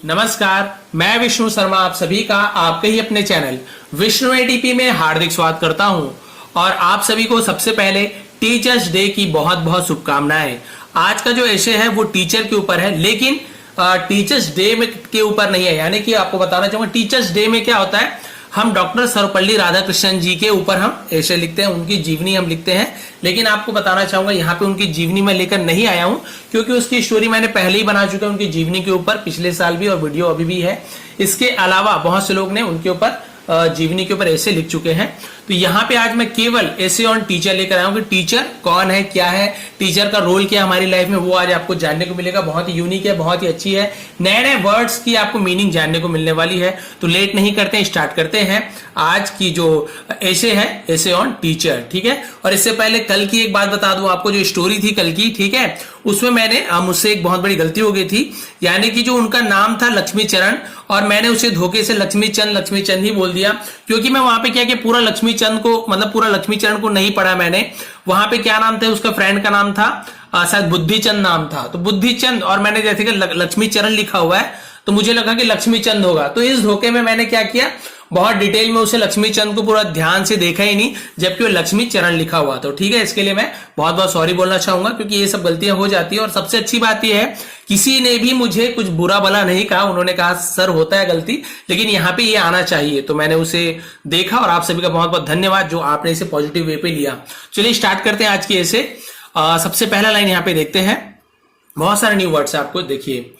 नमस्कार, मैं विष्णु शर्मा आप सभी का आपके ही अपने चैनल विष्णु एटीपी में हार्दिक स्वागत करता हूं और आप सभी को सबसे पहले टीचर्स डे की बहुत बहुत शुभकामनाएं। आज का जो विषय है वो टीचर के ऊपर है, लेकिन टीचर्स डे में के ऊपर नहीं है। यानी कि आपको बताना चाहूंगा टीचर्स डे में क्या होता है, हम डॉक्टर सर्वपल्ली राधाकृष्णन जी के ऊपर हम ऐसे लिखते हैं, उनकी जीवनी हम लिखते हैं। लेकिन आपको बताना चाहूंगा यहाँ पे उनकी जीवनी मैं लेकर नहीं आया हूँ, क्योंकि उसकी स्टोरी मैंने पहले ही बना चुका है उनकी जीवनी के ऊपर, पिछले साल भी और वीडियो अभी भी है। इसके अलावा बहुत से लोग ने उनके ऊपर जीवनी के ऊपर ऐसे लिख चुके हैं। तो यहाँ पे आज मैं केवल ऐसे ऑन टीचर लेकर आया हूँ कि टीचर कौन है, क्या है, टीचर का रोल क्या है हमारी लाइफ में, वो आज आपको जानने को मिलेगा। बहुत ही यूनिक है, बहुत ही अच्छी है, नए नए वर्ड्स की आपको मीनिंग जानने को मिलने वाली है। तो लेट नहीं करते हैं, स्टार्ट करते हैं आज की जो ऐसे है, ऐसे ऑन टीचर। ठीक है, और इससे पहले कल की एक बात बता दूं आपको, जो स्टोरी थी कल की, ठीक है, उसमें मैंने मुझसे एक बहुत बड़ी गलती हो गई थी। यानी कि जो उनका नाम था लक्ष्मी चरण, और मैंने उसे धोखे से लक्ष्मी चंद ही बोल दिया, क्योंकि मैं वहां पे क्या कि पूरा लक्ष्मी चंद को, मतलब पूरा लक्ष्मी चरण को नहीं पढ़ा मैंने। वहां पे क्या नाम था, उसका फ्रेंड का नाम था शायद बुद्धिचंद नाम था, तो बुद्धिचंद, और मैंने जैसे कि लक्ष्मी चरण लिखा हुआ है तो मुझे लगा कि लक्ष्मी चंद होगा। तो इस धोखे में मैंने क्या किया, बहुत डिटेल में उसे लक्ष्मी चंद को पूरा ध्यान से देखा ही नहीं, जबकि वो लक्ष्मी चरण लिखा हुआ। तो ठीक है, इसके लिए मैं बहुत बहुत सॉरी बोलना चाहूंगा, क्योंकि ये सब गलतियां हो जाती है। और सबसे अच्छी बात यह है, किसी ने भी मुझे कुछ बुरा भला नहीं कहा, उन्होंने कहा सर होता है गलती, लेकिन यहाँ पे ये आना चाहिए। तो मैंने उसे देखा, और आप सभी का बहुत बहुत धन्यवाद जो आपने इसे पॉजिटिव वे पे लिया। चलिए स्टार्ट करते हैं आज की ऐसे। सबसे पहला लाइन यहाँ पे देखते हैं, बहुत सारे न्यू वर्ड्स है आपको, देखिए।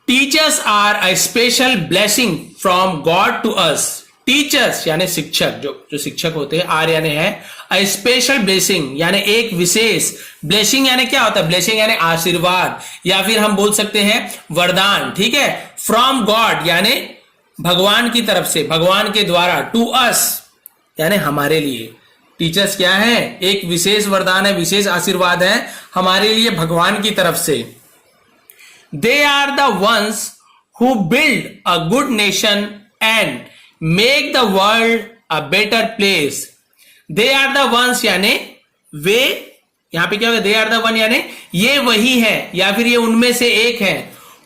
Teachers are a special blessing from God to us. Teachers यानी शिक्षक, जो शिक्षक होते हैं, आर यानी है, अ स्पेशल ब्लेसिंग यानी एक विशेष, ब्लेसिंग यानी क्या होता है, ब्लेसिंग यानी आशीर्वाद, या फिर हम बोल सकते हैं वरदान। ठीक है, फ्रॉम गॉड यानी भगवान की तरफ से, भगवान के द्वारा, टू अस यानी हमारे लिए। टीचर्स क्या है, एक विशेष वरदान है, विशेष आशीर्वाद है हमारे लिए भगवान की तरफ से। They are the ones who build a good nation and make the world a better place. They are the ones यानी वे, यहां पे क्या होगा, दे आर द वन यानी ये वही है, या फिर ये उनमें से एक है।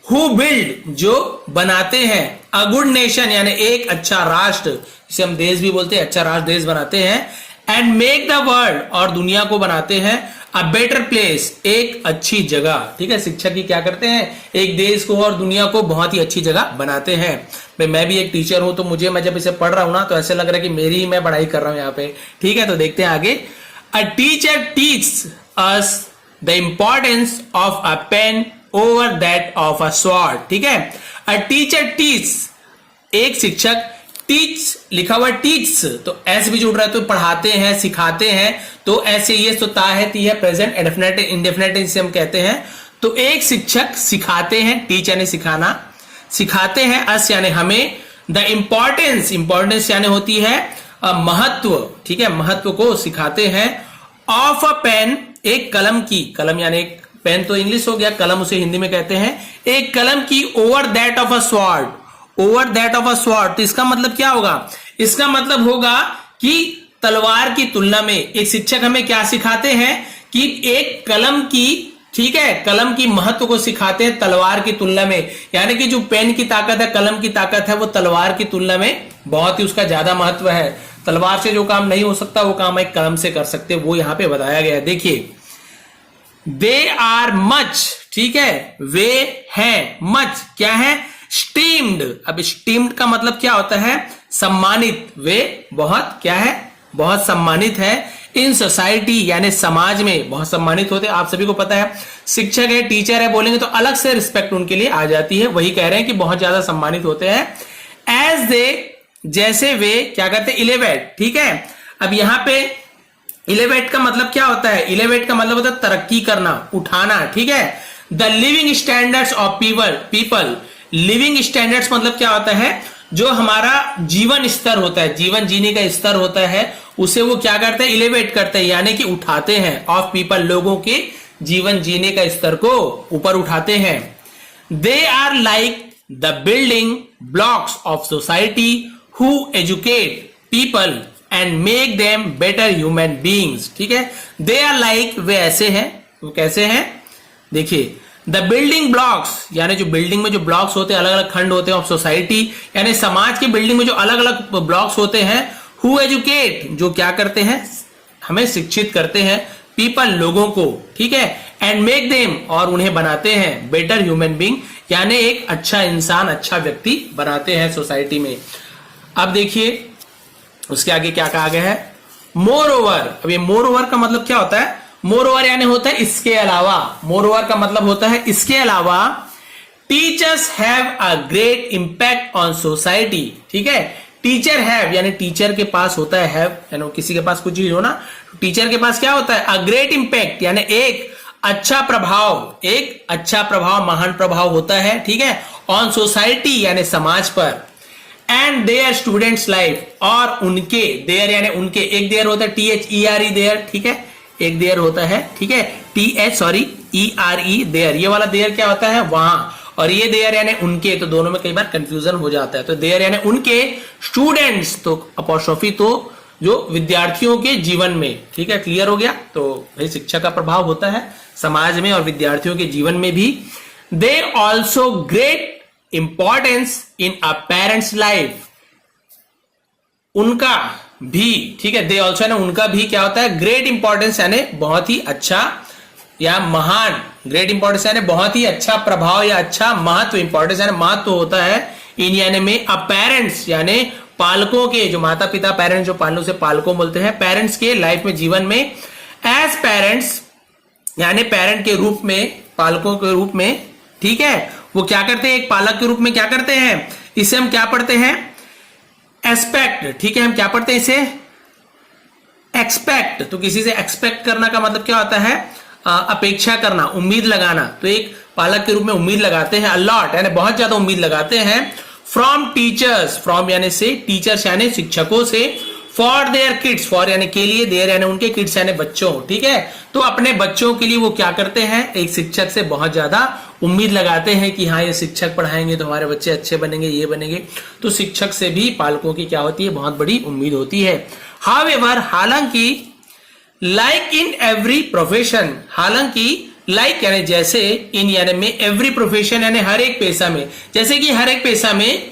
हु बिल्ड जो बनाते हैं, अ गुड नेशन यानी एक अच्छा राष्ट्र, जिसे हम देश भी बोलते हैं, अच्छा राष्ट्र देश बनाते हैं, एंड मेक द वर्ल्ड और दुनिया को बनाते हैं, अ बेटर प्लेस एक अच्छी जगह। ठीक है, शिक्षक ही क्या करते हैं, एक देश को और दुनिया को बहुत ही अच्छी जगह बनाते हैं। भाई मैं भी एक टीचर हूं, तो मुझे, मैं जब इसे पढ़ रहा हूं ना, तो ऐसे लग रहा है कि मेरी ही मैं पढ़ाई कर रहा हूं यहाँ पे। ठीक है, तो देखते हैं आगे। A teacher teach us the importance of a pen over that of a sword. ठीक है, अ टीचर टीच, एक शिक्षक, टीच लिखा हुआ टीच, तो एस भी जुड़ रहा है, तो पढ़ाते हैं, सिखाते हैं, तो ऐसे ये तो ता है, ती है, प्रेजेंट इंडेफिनिट, इंडेफिनिट इसे हम कहते हैं। तो एक शिक्षक सिखाते हैं, टीच यानी सिखाना, सिखाते हैं, अस यानी हमें, द इंपॉर्टेंस, इंपॉर्टेंस यानी होती है महत्व, ठीक है, महत्व को सिखाते हैं, ऑफ अ पेन एक कलम की, कलम यानी एक पेन तो इंग्लिश हो गया, कलम उसे हिंदी में कहते हैं, एक कलम की, over that of a sword, over that of a sword. तो इसका मतलब क्या होगा, इसका मतलब होगा कि तलवार की तुलना में एक शिक्षक हमें क्या सिखाते हैं कि एक कलम की, ठीक है, कलम की महत्व को सिखाते हैं तलवार की तुलना में। यानी कि जो पेन की ताकत है, कलम की ताकत है, वो तलवार की तुलना में बहुत ही उसका ज्यादा महत्व है। तलवार से जो काम नहीं हो सकता वो काम एक कलम से कर सकते, वो यहां पे बताया गया है। देखिए, दे आर मच, ठीक है, वे हैं, मच क्या है, स्टीम्ड। अब स्टीम्ड का मतलब क्या होता है, सम्मानित, वे बहुत क्या है, बहुत सम्मानित है। इन सोसाइटी यानी समाज में बहुत सम्मानित होते हैं, आप सभी को पता है। शिक्षक है, टीचर है, बोलेंगे तो अलग से रिस्पेक्ट उनके लिए आ जाती है, वही कह रहे हैं कि बहुत ज्यादा सम्मानित होते हैं। एज दे, जैसे वे क्या करते हैं, इलेवेट। ठीक है, अब यहां पे इलेवेट का मतलब क्या होता है, इलेवेट का मतलब होता है तरक्की करना, उठाना। ठीक है, the living standards of people, living standards मतलब क्या होता है, जो हमारा जीवन स्तर होता है, जीवन जीने का स्तर होता है, उसे वो क्या करते हैं, इलेवेट करते हैं, यानी कि उठाते हैं, ऑफ पीपल लोगों के जीवन जीने का स्तर को ऊपर उठाते हैं। They are like the building blocks of society who educate people and make them better human beings. ठीक है, दे आर लाइक, वे ऐसे हैं, वो कैसे हैं, देखिए, द बिल्डिंग ब्लॉक्स, यानी जो बिल्डिंग में जो ब्लॉक्स होते हैं, अलग अलग खंड होते हैं ऑफ सोसाइटी, यानी समाज की बिल्डिंग में जो अलग अलग ब्लॉक्स होते हैं, हु एजुकेट, जो क्या करते हैं, हमें शिक्षित करते हैं, पीपल, लोगों को, ठीक है, एंड मेक देम, और उन्हें बनाते हैं, बेटर ह्यूमन बींग, यानी एक अच्छा इंसान, अच्छा व्यक्ति बनाते हैं सोसाइटी में। अब देखिए उसके आगे क्या कहा गया है, मोर ओवर। अब ये मोर ओवर का मतलब क्या होता है, मोर ओवर यानी होता है इसके अलावा, मोर ओवर का मतलब होता है इसके अलावा, teachers have a great impact on society, ठीक है, टीचर हैव यानी टीचर के पास होता है, हैव यानी किसी के पास कुछ चीज हो ना, टीचर के पास क्या होता है, अ ग्रेट इंपैक्ट यानी एक अच्छा प्रभाव, एक अच्छा प्रभाव, महान प्रभाव होता है, ठीक है, ऑन सोसाइटी यानी समाज पर, एंड देयर स्टूडेंट्स लाइफ, और उनके, देयर यानी उनके, एक देयर होता है THERE देयर, ठीक है, एक देयर होता है, ठीक है, ERE देयर, ये वाला देयर क्या होता है, वहां, और ये देयर यानी उनके, तो दोनों में कई बार कंफ्यूजन हो जाता है। तो देयर यानी उनके, स्टूडेंट्स तो अपॉस्ट्रोफी तो जो विद्यार्थियों के जीवन में, ठीक है, क्लियर हो गया। तो भाई शिक्षा का प्रभाव होता है समाज में और विद्यार्थियों के जीवन में भी। They also great importance in a parents life, उनका भी, ठीक है, दे ऑल्सो ना, उनका भी क्या होता है, ग्रेट इंपॉर्टेंस यानी बहुत ही अच्छा या महान, ग्रेट इंपॉर्टेंस यानी बहुत ही अच्छा प्रभाव या अच्छा महत्व, इंपॉर्टेंस यानी महत्व होता है इन यानी में, अ पेरेंट्स यानी पालकों के, जो माता पिता, पेरेंट्स जो पालनों से पालकों बोलते हैं, पेरेंट्स के लाइफ में, जीवन में, एज पेरेंट्स यानी पेरेंट के रूप में, पालकों के रूप में, ठीक है, वो क्या करते हैं, एक पालक के रूप में क्या करते हैं, इसे हम क्या पढ़ते हैं, एक्सपेक्ट, ठीक है, हम क्या पढ़ते हैं इसे, एक्सपेक्ट। तो किसी से एक्सपेक्ट करना का मतलब क्या होता है, अपेक्षा करना, उम्मीद लगाना। तो एक पालक के रूप में उम्मीद लगाते हैं, अलॉट यानी बहुत ज्यादा उम्मीद लगाते हैं, फ्रॉम टीचर्स, फ्रॉम यानी से, टीचर्स यानी शिक्षकों से, फॉर देयर किड्स, फॉर यानी के लिए, देयर यानी उनके, किड्स यानी बच्चों, ठीक है, तो अपने बच्चों के लिए वो क्या करते हैं, एक शिक्षक से बहुत ज्यादा उम्मीद लगाते हैं कि हाँ ये शिक्षक पढ़ाएंगे तो हमारे बच्चे अच्छे बनेंगे, ये बनेंगे। तो शिक्षक से भी पालकों की क्या होती है, बहुत बड़ी उम्मीद होती है। हाउएवर, हालांकि, लाइक इन एवरी प्रोफेशन, हालांकि, लाइक यानी जैसे, इन यानी में, एवरी प्रोफेशन यानी हर एक पेशा में, जैसे कि हर एक पेशा में,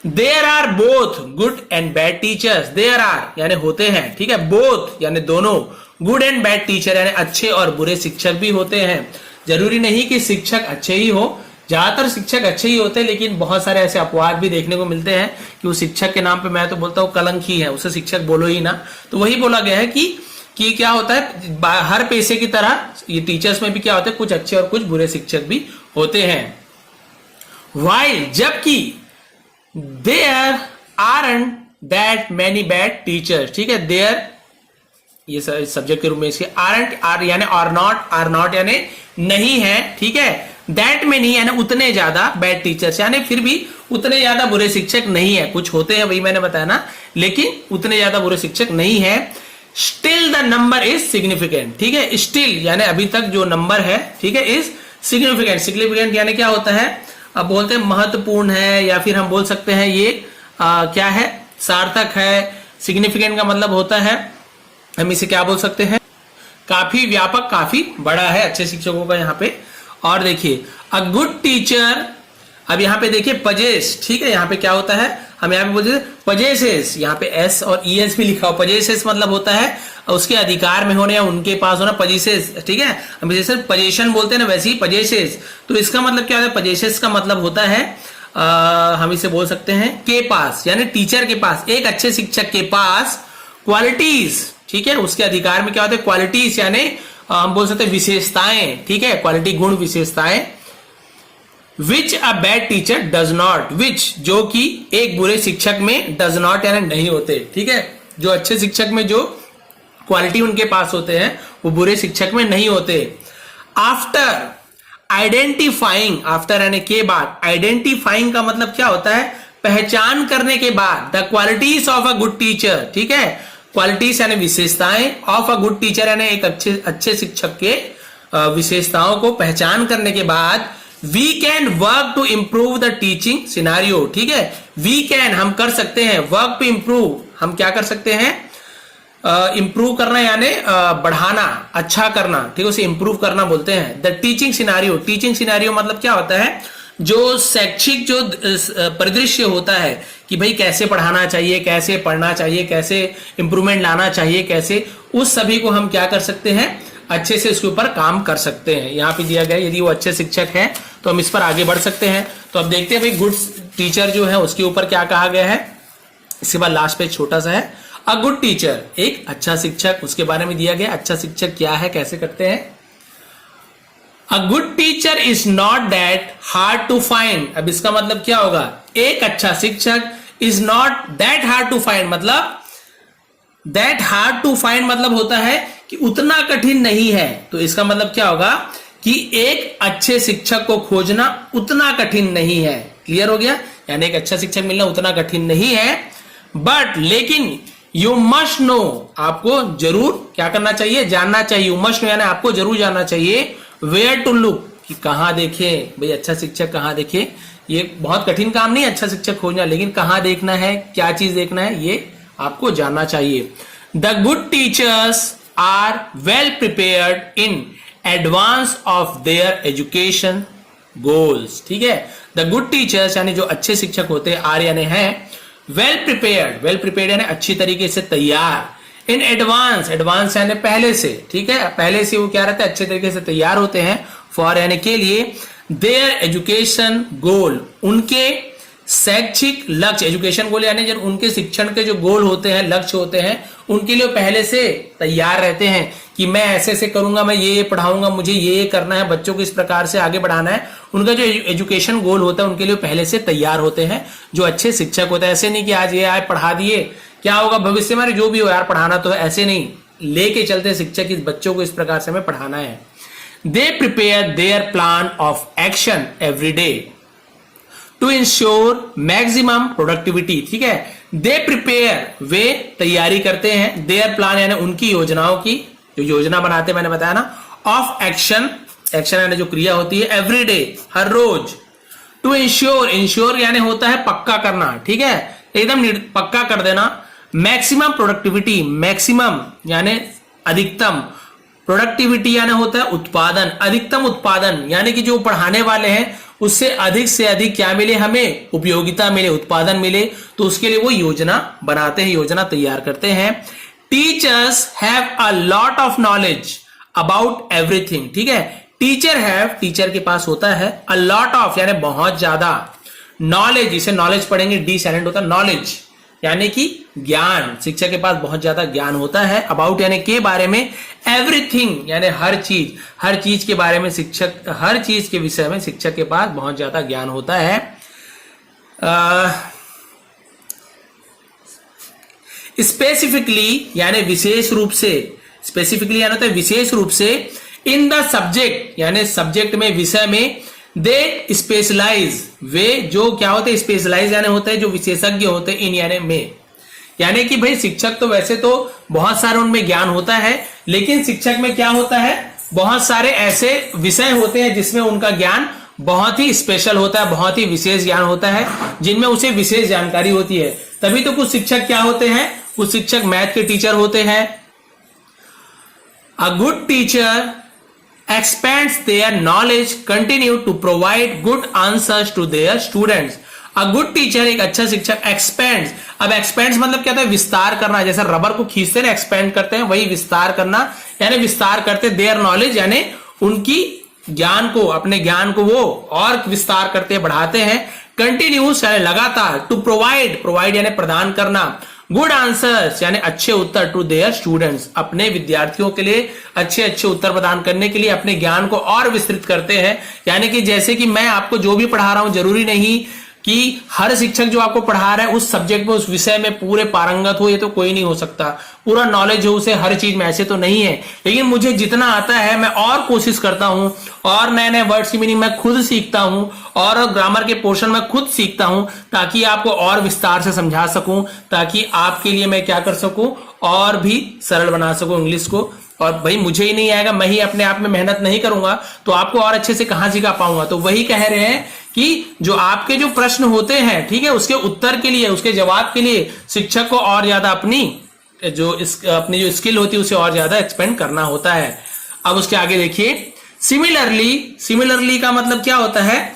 there are both good and bad teachers, there are यानी होते हैं, ठीक है, बोथ यानी दोनों, गुड एंड बैड टीचर यानी अच्छे और बुरे शिक्षक भी होते हैं। जरूरी नहीं कि शिक्षक अच्छे ही हो, ज्यादातर शिक्षक अच्छे ही होते हैं, लेकिन बहुत सारे ऐसे अपवाद भी देखने को मिलते हैं कि वो शिक्षक के नाम पे, मैं तो बोलता हूँ कलंक ही है, उसे शिक्षक बोलो ही ना। तो वही बोला गया है कि क्या होता है, हर पेशे की तरह ये टीचर्स में भी क्या होता है, कुछ अच्छे और कुछ बुरे शिक्षक भी होते हैं। वाइल, जबकि, there aren't that many bad teachers, ठीक है, देयर ये सब्जेक्ट के रूप में इसके, आरंट, आर यानी आर नॉट यानी नहीं है, ठीक है, दैट में नहीं यानी उतने ज्यादा बैड टीचर्स यानी फिर भी उतने ज्यादा बुरे शिक्षक नहीं है, कुछ होते हैं वही मैंने बताया ना, लेकिन उतने ज्यादा बुरे शिक्षक नहीं है। Still the number is significant, ठीक है, स्टिल यानी अभी तक जो नंबर है, ठीक है, इज सिग्निफिकेंट, सिग्निफिकेंट यानी क्या होता है, अब बोलते हैं महत्वपूर्ण है, या फिर हम बोल सकते हैं ये क्या है, सार्थक है। सिग्निफिकेंट का मतलब होता है, हम इसे क्या बोल सकते हैं, काफी व्यापक, काफी बड़ा है अच्छे शिक्षकों का यहाँ पे। और देखिए, अ गुड टीचर, अब यहाँ पे देखिए पजेस, ठीक है, यहाँ पे क्या होता है, हम यहाँ पे बोलते हैं पजेसेस, यहाँ पे एस और ES भी लिखा हो, पजेसेस मतलब होता है उसके अधिकार में होने या उनके पास होना, पजेसेस, ठीक है, हम जैसे पजेशन बोलते हैं ना, वैसे ही पजेसेस। तो इसका मतलब क्या होता है, पजेसेस का मतलब होता है हम इसे बोल सकते हैं के पास, यानी टीचर के पास, एक अच्छे शिक्षक के पास क्वालिटीज, ठीक है, उसके अधिकार में क्या होता है, क्वालिटीज यानी हम बोल सकते हैं विशेषताएं, ठीक है, क्वालिटी गुण विशेषताएं, which a bad teacher does not, which जो कि एक बुरे शिक्षक में डज नॉट यानी नहीं होते, ठीक है, जो अच्छे शिक्षक में जो क्वालिटी उनके पास होते हैं वो बुरे शिक्षक में नहीं होते। आफ्टर आइडेंटिफाइंग, आफ्टर यानी के बाद, आइडेंटिफाइंग का मतलब क्या होता है, पहचान करने के बाद, the qualities of a good teacher, ठीक है, क्वालिटीज यानी विशेषताएं, ऑफ अ गुड टीचर यानी एक अच्छे शिक्षक के विशेषताओं को पहचान करने के बाद, we can work to improve the teaching scenario, ठीक है, वी कैन हम कर सकते हैं, वर्क टू इंप्रूव हम क्या कर सकते हैं, इंप्रूव करना यानी बढ़ाना, अच्छा करना, ठीक है, उसे इंप्रूव करना बोलते हैं। The teaching scenario, teaching scenario मतलब क्या होता है, जो शैक्षिक जो परिदृश्य होता है कि भाई कैसे पढ़ाना चाहिए, कैसे पढ़ना चाहिए, कैसे इंप्रूवमेंट लाना चाहिए, कैसे, उस सभी को हम क्या कर सकते हैं, अच्छे से इसके ऊपर काम कर सकते हैं। यहाँ पे दिया गया यदि वो अच्छे शिक्षक हैं तो हम इस पर आगे बढ़ सकते हैं। तो अब देखते हैं भाई गुड टीचर जो है उसके ऊपर क्या कहा गया है। इसके बाद लास्ट पे छोटा सा है अ गुड टीचर, एक अच्छा शिक्षक, उसके बारे में दिया गया अच्छा शिक्षक क्या है, कैसे करते हैं। A good teacher is not that hard to find. अब इसका मतलब क्या होगा, एक अच्छा शिक्षक is not that hard to find, मतलब दैट हार्ड टू फाइंड मतलब होता है कि उतना कठिन नहीं है। तो इसका मतलब क्या होगा कि एक अच्छे शिक्षक को खोजना उतना कठिन नहीं है। क्लियर हो गया, यानी एक अच्छा शिक्षक मिलना उतना कठिन नहीं है। बट लेकिन यू मस्ट नो, आपको जरूर क्या करना चाहिए, जानना चाहिए। यू मस्ट नो यानी आपको जरूर जानना चाहिए वेयर टू लुक, कि कहां देखे भाई, अच्छा शिक्षक कहां देखे। ये बहुत कठिन काम नहीं है अच्छा शिक्षक खोजना, लेकिन कहां देखना है, क्या चीज देखना है, ये आपको जानना चाहिए। The good teachers are well prepared in advance of their education goals. ठीक है, द गुड टीचर्स यानी जो अच्छे शिक्षक होते हैं, आर यानी है वेल प्रिपेयर्ड, वेल प्रिपेयर्ड यानी अच्छी तरीके से तैयार। इन एडवांस, एडवांस यानी पहले से, ठीक है, पहले से वो क्या रहता है, अच्छे तरीके से तैयार होते हैं। फॉर यानी के लिए, देयर एजुकेशन गोल, उनके शैक्षिक लक्ष्य, एजुकेशन गोल यानी जब उनके शिक्षण के जो गोल होते हैं, लक्ष्य होते हैं, उनके लिए पहले से तैयार रहते हैं कि मैं ऐसे ऐसे करूंगा, मैं ये पढ़ाऊंगा, मुझे ये करना है, बच्चों को इस प्रकार से आगे बढ़ाना है। उनका जो एजुकेशन गोल होता है उनके लिए पहले से तैयार होते हैं जो अच्छे शिक्षक होते हैं। ऐसे नहीं कि आज ये आए पढ़ा दिए, क्या होगा भविष्य में, जो भी हो यार पढ़ाना तो है, ऐसे नहीं लेके चलते शिक्षक इस बच्चों को इस प्रकार से हमें पढ़ाना है। They prepare their plan of action every day to ensure maximum productivity. ठीक है, दे प्रिपेयर, वे तैयारी करते हैं, देयर प्लान यानी उनकी योजनाओं की, जो योजना बनाते हैं मैंने बताया ना, ऑफ एक्शन, एक्शन यानी जो क्रिया होती है, एवरी डे हर रोज, टू इंश्योर, इंश्योर यानी होता है पक्का करना, ठीक है, एकदम पक्का कर देना, मैक्सिमम प्रोडक्टिविटी, मैक्सिमम यानी अधिकतम, प्रोडक्टिविटी यानी होता है उत्पादन, अधिकतम उत्पादन यानी कि जो पढ़ाने वाले हैं उससे अधिक क्या मिले, हमें उपयोगिता मिले, उत्पादन मिले, तो उसके लिए वो योजना बनाते हैं, योजना तैयार करते हैं। Teachers have a lot of knowledge about everything. ठीक है, टीचर हैव, टीचर के पास होता है, अ लॉट ऑफ यानी बहुत ज्यादा, नॉलेज, इसे नॉलेज पढ़ेंगे, डी साइलेंट होता है, नॉलेज यानी कि ज्ञान, शिक्षक के पास बहुत ज्यादा ज्ञान होता है। अबाउट यानी के बारे में, एवरीथिंग यानी हर चीज, हर चीज के बारे में शिक्षक, हर चीज के विषय में शिक्षक के पास बहुत ज्यादा ज्ञान होता है। स्पेसिफिकली यानी विशेष रूप से, स्पेसिफिकली यानी होता है विशेष रूप से, इन द सब्जेक्ट यानी सब्जेक्ट में, विषय में, दे स्पेशलाइज, वे जो क्या होते हैं, स्पेशलाइज यानी होते हैं जो विशेषज्ञ होते हैं, इन यानी में, यानी कि भाई शिक्षक तो वैसे तो बहुत सारे उनमें ज्ञान होता है, लेकिन शिक्षक में क्या होता है, बहुत सारे ऐसे विषय होते हैं जिसमें उनका ज्ञान बहुत ही स्पेशल होता है, बहुत ही विशेष ज्ञान होता है, जिनमें उसे विशेष जानकारी होती है। तभी तो कुछ शिक्षक क्या होते हैं, कुछ शिक्षक मैथ के टीचर होते हैं। A good teacher expands their knowledge, continue to provide good answers to their students. A good teacher, एक अच्छा शिक्षक, expands, अब expands मतलब क्या होता है, विस्तार करना, जैसे रबर को खींचते हैं एक्सपेंड करते हैं, वही विस्तार करना यानी विस्तार करते, their knowledge यानी उनकी ज्ञान को, अपने ज्ञान को वो और विस्तार करते हैं, बढ़ाते हैं। कंटिन्यूस यानी लगातार, टू प्रोवाइड, प्रोवाइड यानी प्रदान करना, गुड आंसर्स यानी अच्छे उत्तर, टू देयर स्टूडेंट्स, अपने विद्यार्थियों के लिए अच्छे अच्छे उत्तर प्रदान करने के लिए अपने ज्ञान को और विस्तृत करते हैं। यानी कि जैसे कि मैं आपको जो भी पढ़ा रहा हूं, जरूरी नहीं कि हर शिक्षक जो आपको पढ़ा रहा है उस सब्जेक्ट में, उस विषय में पूरे पारंगत हो, ये तो कोई नहीं हो सकता, पूरा नॉलेज हो उसे हर चीज में, ऐसे तो नहीं है। लेकिन मुझे जितना आता है मैं और कोशिश करता हूं, और नए नए वर्ड्स की मीनिंग मैं खुद सीखता हूं, और ग्रामर के पोर्शन में खुद सीखता हूं, ताकि आपको और विस्तार से समझा सकूं, ताकि आपके लिए मैं क्या कर सकूं, और भी सरल बना सकूं इंग्लिश को। और भाई मुझे ही नहीं आएगा, मैं ही अपने आप में मेहनत नहीं करूंगा तो आपको और अच्छे से कहां सिखा पाऊंगा। तो वही कह रहे हैं कि जो आपके जो प्रश्न होते हैं, ठीक है, उसके उत्तर के लिए, उसके जवाब के लिए शिक्षक को और ज्यादा अपनी अपनी जो स्किल होती है उसे और ज्यादा एक्सपेंड करना होता है। अब उसके आगे देखिए, सिमिलरली का मतलब क्या होता है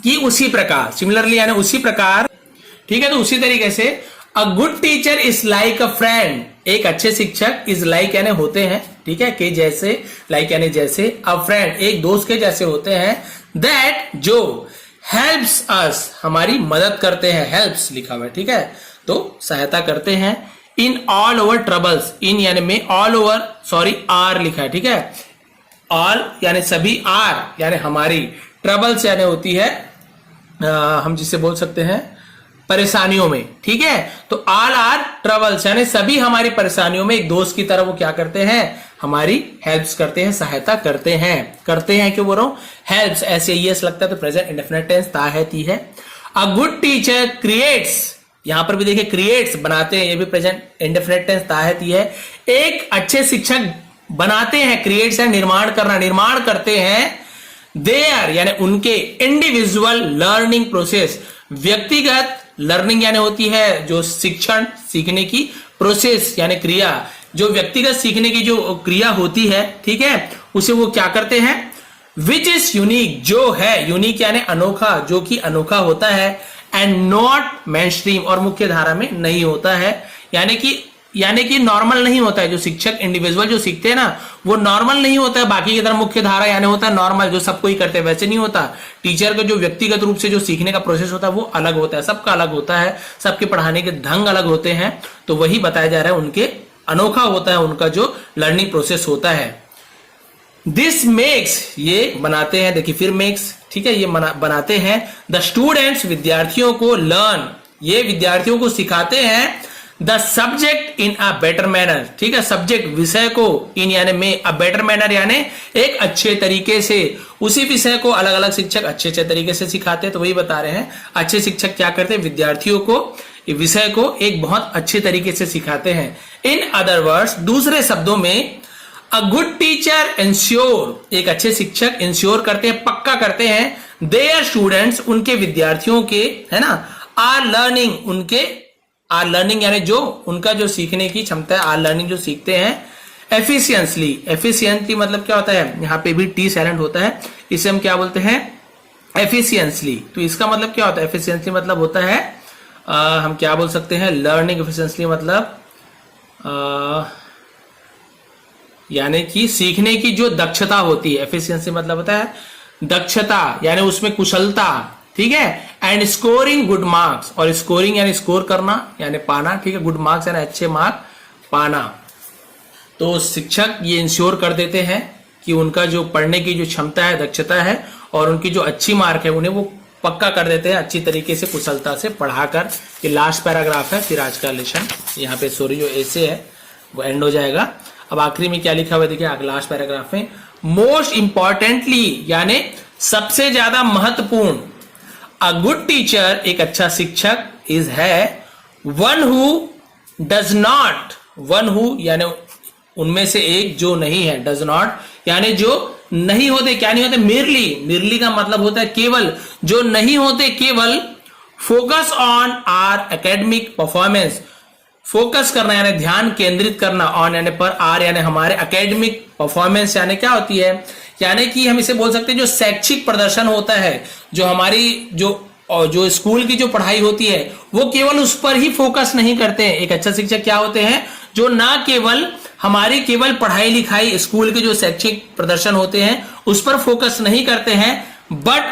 कि उसी प्रकार, सिमिलरली यानी उसी प्रकार, ठीक है। तो उसी तरीके से अ good teacher is like a friend, एक अच्छे शिक्षक इज लाइक यानी होते हैं, ठीक है, के जैसे, लाइक यानी जैसे, अ फ्रेंड एक दोस्त के जैसे होते हैं, दैट जो हेल्प्स अस हमारी मदद करते हैं, हेल्प्स लिखा हुआ है, ठीक है, तो सहायता करते हैं, इन ऑल ओवर ट्रबल्स, इन यानी में, ऑल ओवर सॉरी आर लिखा है, ठीक है, ऑल यानी सभी, आर यानी हमारी, ट्रबल्स यानी होती है हम जिसे बोल सकते हैं परेशानियों में, ठीक है। तो ऑल आर ट्रबल्स यानी सभी हमारी परेशानियों में एक दोस्त की तरह वो क्या करते हैं, हमारी हेल्प्स करते हैं, सहायता करते हैं क्यों बोल रहा हूं, हेल्प्स ऐसे यस लगता है तो प्रेजेंट इंडेफिनिट टेंस ता है ती है। अ गुड टीचर क्रिएट्स, यहां पर भी देखिए क्रिएट्स बनाते हैं, ये भी प्रेजेंट इंडेफिनिट टेंस ता है ती है। एक अच्छे शिक्षक बनाते हैं, क्रिएट्स है निर्माण करना, निर्माण करते हैं, देयर यानी उनके इंडिविजुअल लर्निंग प्रोसेस, व्यक्तिगत लर्निंग यानी होती है जो शिक्षण सीखने की, प्रोसेस यानी क्रिया, जो व्यक्तिगत सीखने की जो क्रिया होती है, ठीक है, उसे वो क्या करते हैं, विच इज यूनिक, जो है, यूनिक यानी अनोखा, जो कि अनोखा होता है, एंड नॉट मेनस्ट्रीम और मुख्य धारा में नहीं होता है, यानी कि नॉर्मल नहीं होता है, जो शिक्षक इंडिविजुअल जो सीखते हैं ना वो नॉर्मल नहीं होता है, बाकी की तरह मुख्य धारा यानी होता है नॉर्मल, जो सबको ही करते हैं, वैसे नहीं होता। टीचर का जो व्यक्तिगत रूप से जो सीखने का प्रोसेस होता है वो अलग होता है, सबका अलग होता है, सबके पढ़ाने के ढंग अलग होते हैं, तो वही बताया जा रहा है, उनके अनोखा होता है उनका जो लर्निंग प्रोसेस होता है। दिस मेक्स ये बनाते हैं, देखिए फिर मेक्स, ठीक है, ये बनाते हैं, द स्टूडेंट्स विद्यार्थियों को, लर्न ये विद्यार्थियों को सिखाते हैं, the subject in a better manner, ठीक है, सब्जेक्ट विषय को, इन यानी में, अ बेटर मैनर यानी एक अच्छे तरीके से, उसी विषय को अलग अलग शिक्षक अच्छे अच्छे तरीके से सिखाते हैं, तो वही बता रहे हैं अच्छे शिक्षक क्या करते हैं, विद्यार्थियों को विषय को एक बहुत अच्छे तरीके से सिखाते हैं। इन अदर वर्ड्स दूसरे शब्दों में, अ गुड टीचर इंश्योर, एक अच्छे शिक्षक इंश्योर करते हैं, पक्का करते हैं, देयर स्टूडेंट्स उनके विद्यार्थियों के, है ना, आर लर्निंग उनके, आर लर्निंग यानी जो उनका जो सीखने की क्षमता है, आर लर्निंग जो सीखते हैं, एफिशिएंटली मतलब क्या होता है, यहाँ पे भी टी साइलेंट होता है, इसे हम क्या बोलते हैं, एफिशिएंटली, तो इसका मतलब क्या होता है, एफिशिएंटली मतलब होता है हम क्या बोल सकते हैं, लर्निंग एफिशिएंटली मतलब यानी कि सीखने की जो दक्षता होती है, एफिशिएंसी मतलब होता है दक्षता यानी उसमें कुशलता, ठीक है, एंड स्कोरिंग गुड मार्क्स, और स्कोरिंग यानी स्कोर करना यानी पाना, ठीक है, गुड मार्क्स यानी अच्छे मार्क पाना। तो शिक्षक ये इंश्योर कर देते हैं कि उनका जो पढ़ने की जो क्षमता है, दक्षता है, और उनकी जो अच्छी मार्क है उन्हें वो पक्का कर देते हैं अच्छी तरीके से, कुशलता से पढ़ाकर। ये लास्ट पैराग्राफ है, फिर आज का लेसन यहाँ पे सॉरी जो ऐसे है वो एंड हो जाएगा। अब आखिरी में क्या लिखा हुआ है देखिए, लास्ट पैराग्राफ में, मोस्ट इंपॉर्टेंटली यानी सबसे ज्यादा महत्वपूर्ण, अ गुड टीचर एक अच्छा शिक्षक इज है, one who does not, one who यानी उनमें से एक जो नहीं है, डज नॉट यानी जो नहीं होते, क्या नहीं होते, मिरली का मतलब होता है केवल, जो नहीं होते केवल, focus on our academic performance, focus करना यानी ध्यान केंद्रित करना, ऑन यानी पर, आर यानी हमारे, एकेडमिक परफॉर्मेंस यानी क्या होती है, यानी कि हम इसे बोल सकते हैं जो शैक्षिक प्रदर्शन होता है, जो हमारी जो स्कूल की जो पढ़ाई होती है वो केवल उस पर ही फोकस नहीं करते हैं। एक अच्छा शिक्षक क्या होते हैं, जो ना केवल हमारी केवल पढ़ाई लिखाई, स्कूल के जो शैक्षिक प्रदर्शन होते हैं उस पर फोकस नहीं करते हैं, बट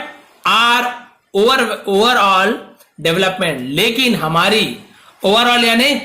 आर ओवरऑल डेवलपमेंट, लेकिन हमारी ओवरऑल यानी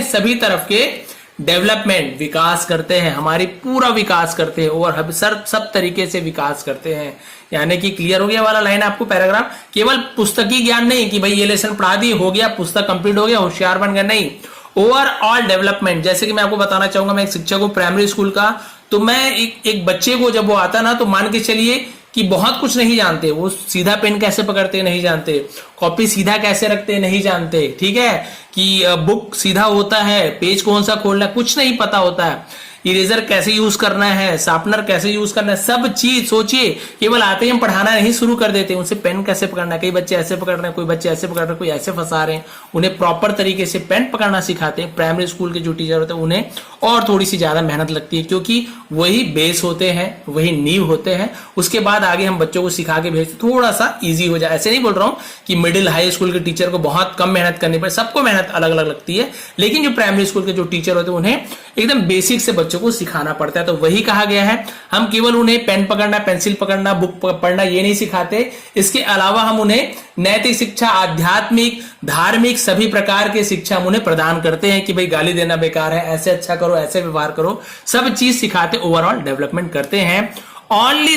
सभी तरफ के डेवलपमेंट, विकास करते हैं, हमारी पूरा विकास करते हैं, और सब तरीके से विकास करते हैं। यानी कि क्लियर हो गया वाला लाइन आपको पैराग्राफ, केवल पुस्तकीय ज्ञान नहीं कि भाई ये लेसन पढ़ा दी, हो गया, पुस्तक कंप्लीट हो गया, होशियार बन गया, नहीं, ओवरऑल डेवलपमेंट। जैसे कि मैं आपको बताना चाहूंगा, मैं एक शिक्षक हूं प्राइमरी स्कूल का, तो मैं एक बच्चे को जब वो आता ना, तो मान के चलिए कि बहुत कुछ नहीं जानते, वो सीधा पेन कैसे पकड़ते नहीं जानते, कॉपी सीधा कैसे रखते नहीं जानते, ठीक है, कि बुक सीधा होता है, पेज कौन सा खोलना है, कुछ नहीं पता होता है। इरेजर कैसे यूज करना है, शार्पनर कैसे यूज करना है, सब चीज सोचिए। केवल आते ही हम पढ़ाना नहीं शुरू कर देते, उनसे पेन कैसे पकड़ना है, कई बच्चे ऐसे पकड़ रहे हैं, कोई बच्चे ऐसे पकड़ रहे हैं, कोई ऐसे फंसा रहे हैं, उन्हें प्रॉपर तरीके से पेन पकड़ना सिखाते हैं। प्राइमरी स्कूल के जो टीचर होते हैं उन्हें और थोड़ी सी ज्यादा मेहनत लगती है, क्योंकि वही बेस होते हैं, वही नींव होते हैं। उसके बाद आगे हम बच्चों को सिखा के भेजते, थोड़ा सा ईजी हो जाए। ऐसे नहीं बोल रहा हूं कि मिडिल हाई स्कूल के टीचर को बहुत कम मेहनत करनी पड़े, सबको मेहनत अलग अलग लगती है, लेकिन जो प्राइमरी स्कूल के जो टीचर होते हैं उन्हें एकदम बेसिक से बच्चों को सिखाना पड़ता है। तो वही कहा गया है, हम केवल उन्हें पेन पकड़ना, पेंसिल पकड़ना, बुक पढ़ना ये नहीं सिखाते, इसके अलावा हम उन्हें नैतिक शिक्षा, आध्यात्मिक, धार्मिक सभी प्रकार के शिक्षा हम उन्हें प्रदान करते हैं कि भाई गाली देना बेकार है, ऐसे अच्छा करो, ऐसे व्यवहार करो, सब चीज सिखाते, ओवरऑल डेवलपमेंट करते हैं। ओनली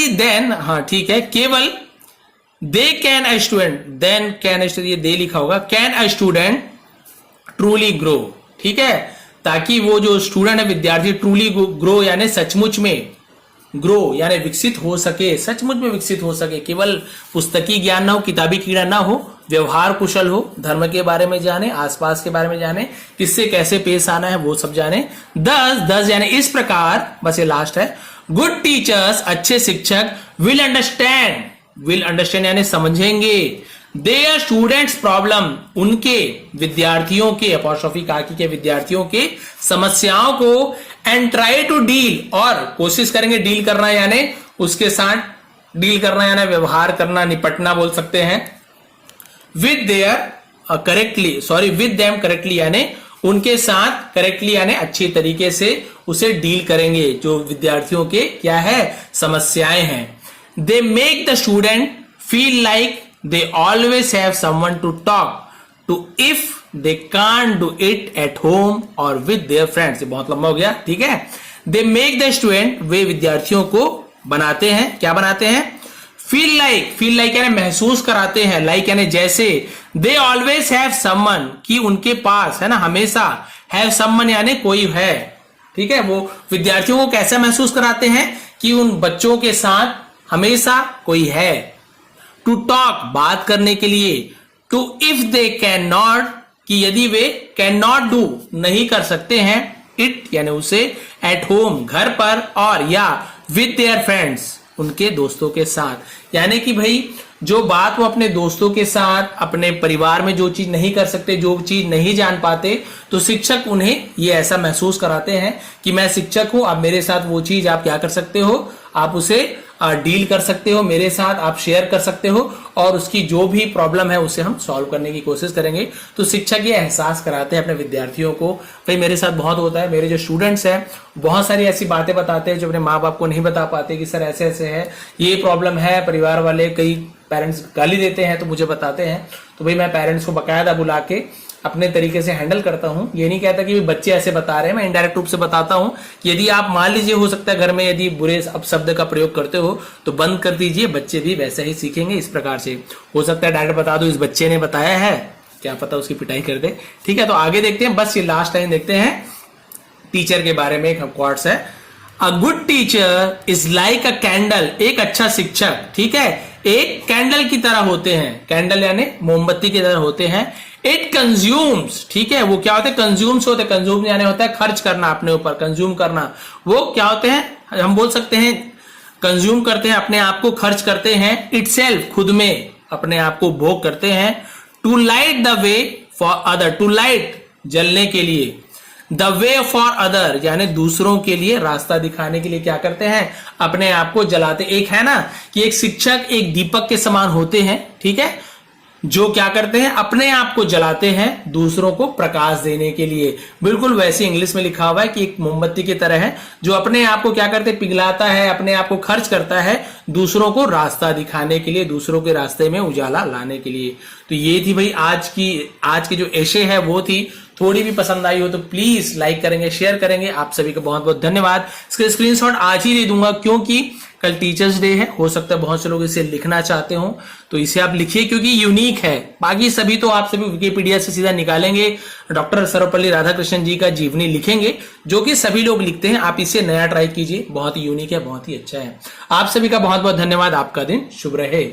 देन, हाँ ठीक है, केवल they can a student, then can ये दे लिखा होगा, can a student truly grow, ठीक है, ताकि वो जो स्टूडेंट है, विद्यार्थी, ट्रूली ग्रो यानी सचमुच में ग्रो यानी विकसित हो सके, सचमुच में विकसित हो सके, केवल पुस्तकी ज्ञान ना हो, किताबी कीड़ा ना हो, व्यवहार कुशल हो, धर्म के बारे में जाने, आसपास के बारे में जाने, किससे कैसे पेश आना है वो सब जाने। दस यानी इस प्रकार, बस ये लास्ट है, गुड टीचर्स अच्छे शिक्षक विल अंडरस्टैंड यानी समझेंगे देयर स्टूडेंट्स प्रॉब्लम, उनके विद्यार्थियों के, अपॉस्ट्रोफी काकी के विद्यार्थियों के समस्याओं को, एंड ट्राई टू डील, और कोशिश करेंगे डील करना यानी उसके साथ डील करना यानी व्यवहार करना, निपटना बोल सकते हैं, विद देम करेक्टली यानी उनके साथ करेक्टली यानी अच्छी तरीके से उसे डील करेंगे, जो विद्यार्थियों के क्या है समस्याएं हैं। They make the student feel like they always have someone to talk to if they can't do it at home or with their friends। ये बहुत लंबा हो गया, ठीक है। they make the student, वे विद्यार्थियों को बनाते हैं, क्या बनाते हैं, feel like यानी महसूस कराते हैं, like यानी जैसे, they always have someone कि उनके पास है ना, हमेशा, have someone यानी कोई है, ठीक है। वो विद्यार्थियों को कैसा महसूस कराते हैं कि उन बच्चों के साथ हमेशा कोई है। टू टॉक बात करने के लिए, to if they can not कि यदि वे कैन नॉट डू नहीं कर सकते हैं, इट यानी उसे, एट होम घर पर, और या विद देयर फ्रेंड्स उनके दोस्तों के साथ, यानी कि भाई जो बात वो अपने दोस्तों के साथ, अपने परिवार में जो चीज नहीं कर सकते, जो चीज नहीं जान पाते, तो शिक्षक उन्हें ये ऐसा महसूस कराते हैं कि मैं शिक्षक हूं, अब मेरे साथ वो चीज आप क्या कर सकते हो, आप उसे डील कर सकते हो, मेरे साथ आप शेयर कर सकते हो, और उसकी जो भी प्रॉब्लम है उसे हम सॉल्व करने की कोशिश करेंगे। तो शिक्षक ये एहसास कराते हैं अपने विद्यार्थियों को, भाई मेरे साथ बहुत होता है, मेरे जो स्टूडेंट्स हैं बहुत सारी ऐसी बातें बताते हैं जो अपने माँ बाप को नहीं बता पाते कि सर ऐसे ऐसे है, ये प्रॉब्लम है, परिवार वाले, कई पेरेंट्स गाली देते हैं तो मुझे बताते हैं, तो भाई मैं पेरेंट्स को बाकायदा बुला के अपने तरीके से हैंडल करता हूं। ये नहीं कहता कि बच्चे ऐसे बता रहे हैं, मैं इनडायरेक्ट रूप से बताता हूं कि यदि आप मान लीजिए हो सकता है घर में यदि बुरे अपशब्द का प्रयोग करते हो तो बंद कर दीजिए, बच्चे भी वैसे ही सीखेंगे। इस प्रकार से हो सकता है डायरेक्ट बता दो इस बच्चे ने बताया है, क्या पता उसकी पिटाई कर दे, ठीक है। तो आगे देखते हैं, बस ये लास्ट लाइन देखते हैं टीचर के बारे में। एक क्वार्ट्स है, अ good teacher is like a candle, एक अच्छा शिक्षक, ठीक है, एक कैंडल की तरह होते हैं, कैंडल यानी मोमबत्ती की तरह होते हैं। इट कंज्यूम्स, ठीक है, वो क्या होते हैं, कंज्यूम्स होते हैं, कंज्यूम यानी होता है खर्च करना अपने ऊपर, कंज्यूम करना, वो क्या होते हैं, हम बोल सकते हैं कंज्यूम करते हैं, अपने आप को खर्च करते हैं, इटसेल्फ खुद में अपने आप को भोग करते हैं। To light the way for other, to light जलने के लिए, द वे फॉर अदर यानी दूसरों के लिए रास्ता दिखाने के लिए क्या करते हैं, अपने आप को जलाते। एक है ना कि एक शिक्षक एक दीपक के समान होते हैं, ठीक है, जो क्या करते हैं, अपने आप को जलाते हैं दूसरों को प्रकाश देने के लिए। बिल्कुल वैसे इंग्लिश में लिखा हुआ है कि एक मोमबत्ती की तरह है जो अपने आप को क्या करते हैं, पिघलाता है, अपने आप को खर्च करता है दूसरों को रास्ता दिखाने के लिए, दूसरों के रास्ते में उजाला लाने के लिए। तो ये थी भाई आज की जो एशे है वो थी। थोड़ी भी पसंद आई हो तो प्लीज लाइक करेंगे, शेयर करेंगे। आप सभी का बहुत बहुत धन्यवाद। इसका स्क्रीनशॉट आज ही दे दूंगा क्योंकि कल टीचर्स डे है, हो सकता है बहुत से लोग इसे लिखना चाहते हो, तो इसे आप लिखिए क्योंकि यूनिक है। बाकी सभी तो आप सभी विकिपीडिया से सीधा निकालेंगे, डॉक्टर सर्वपल्ली राधाकृष्णन जी का जीवनी लिखेंगे जो कि सभी लोग लिखते हैं। आप इसे नया ट्राई कीजिए, बहुत ही यूनिक है, बहुत ही अच्छा है। आप सभी का बहुत बहुत धन्यवाद। आपका दिन शुभ रहे।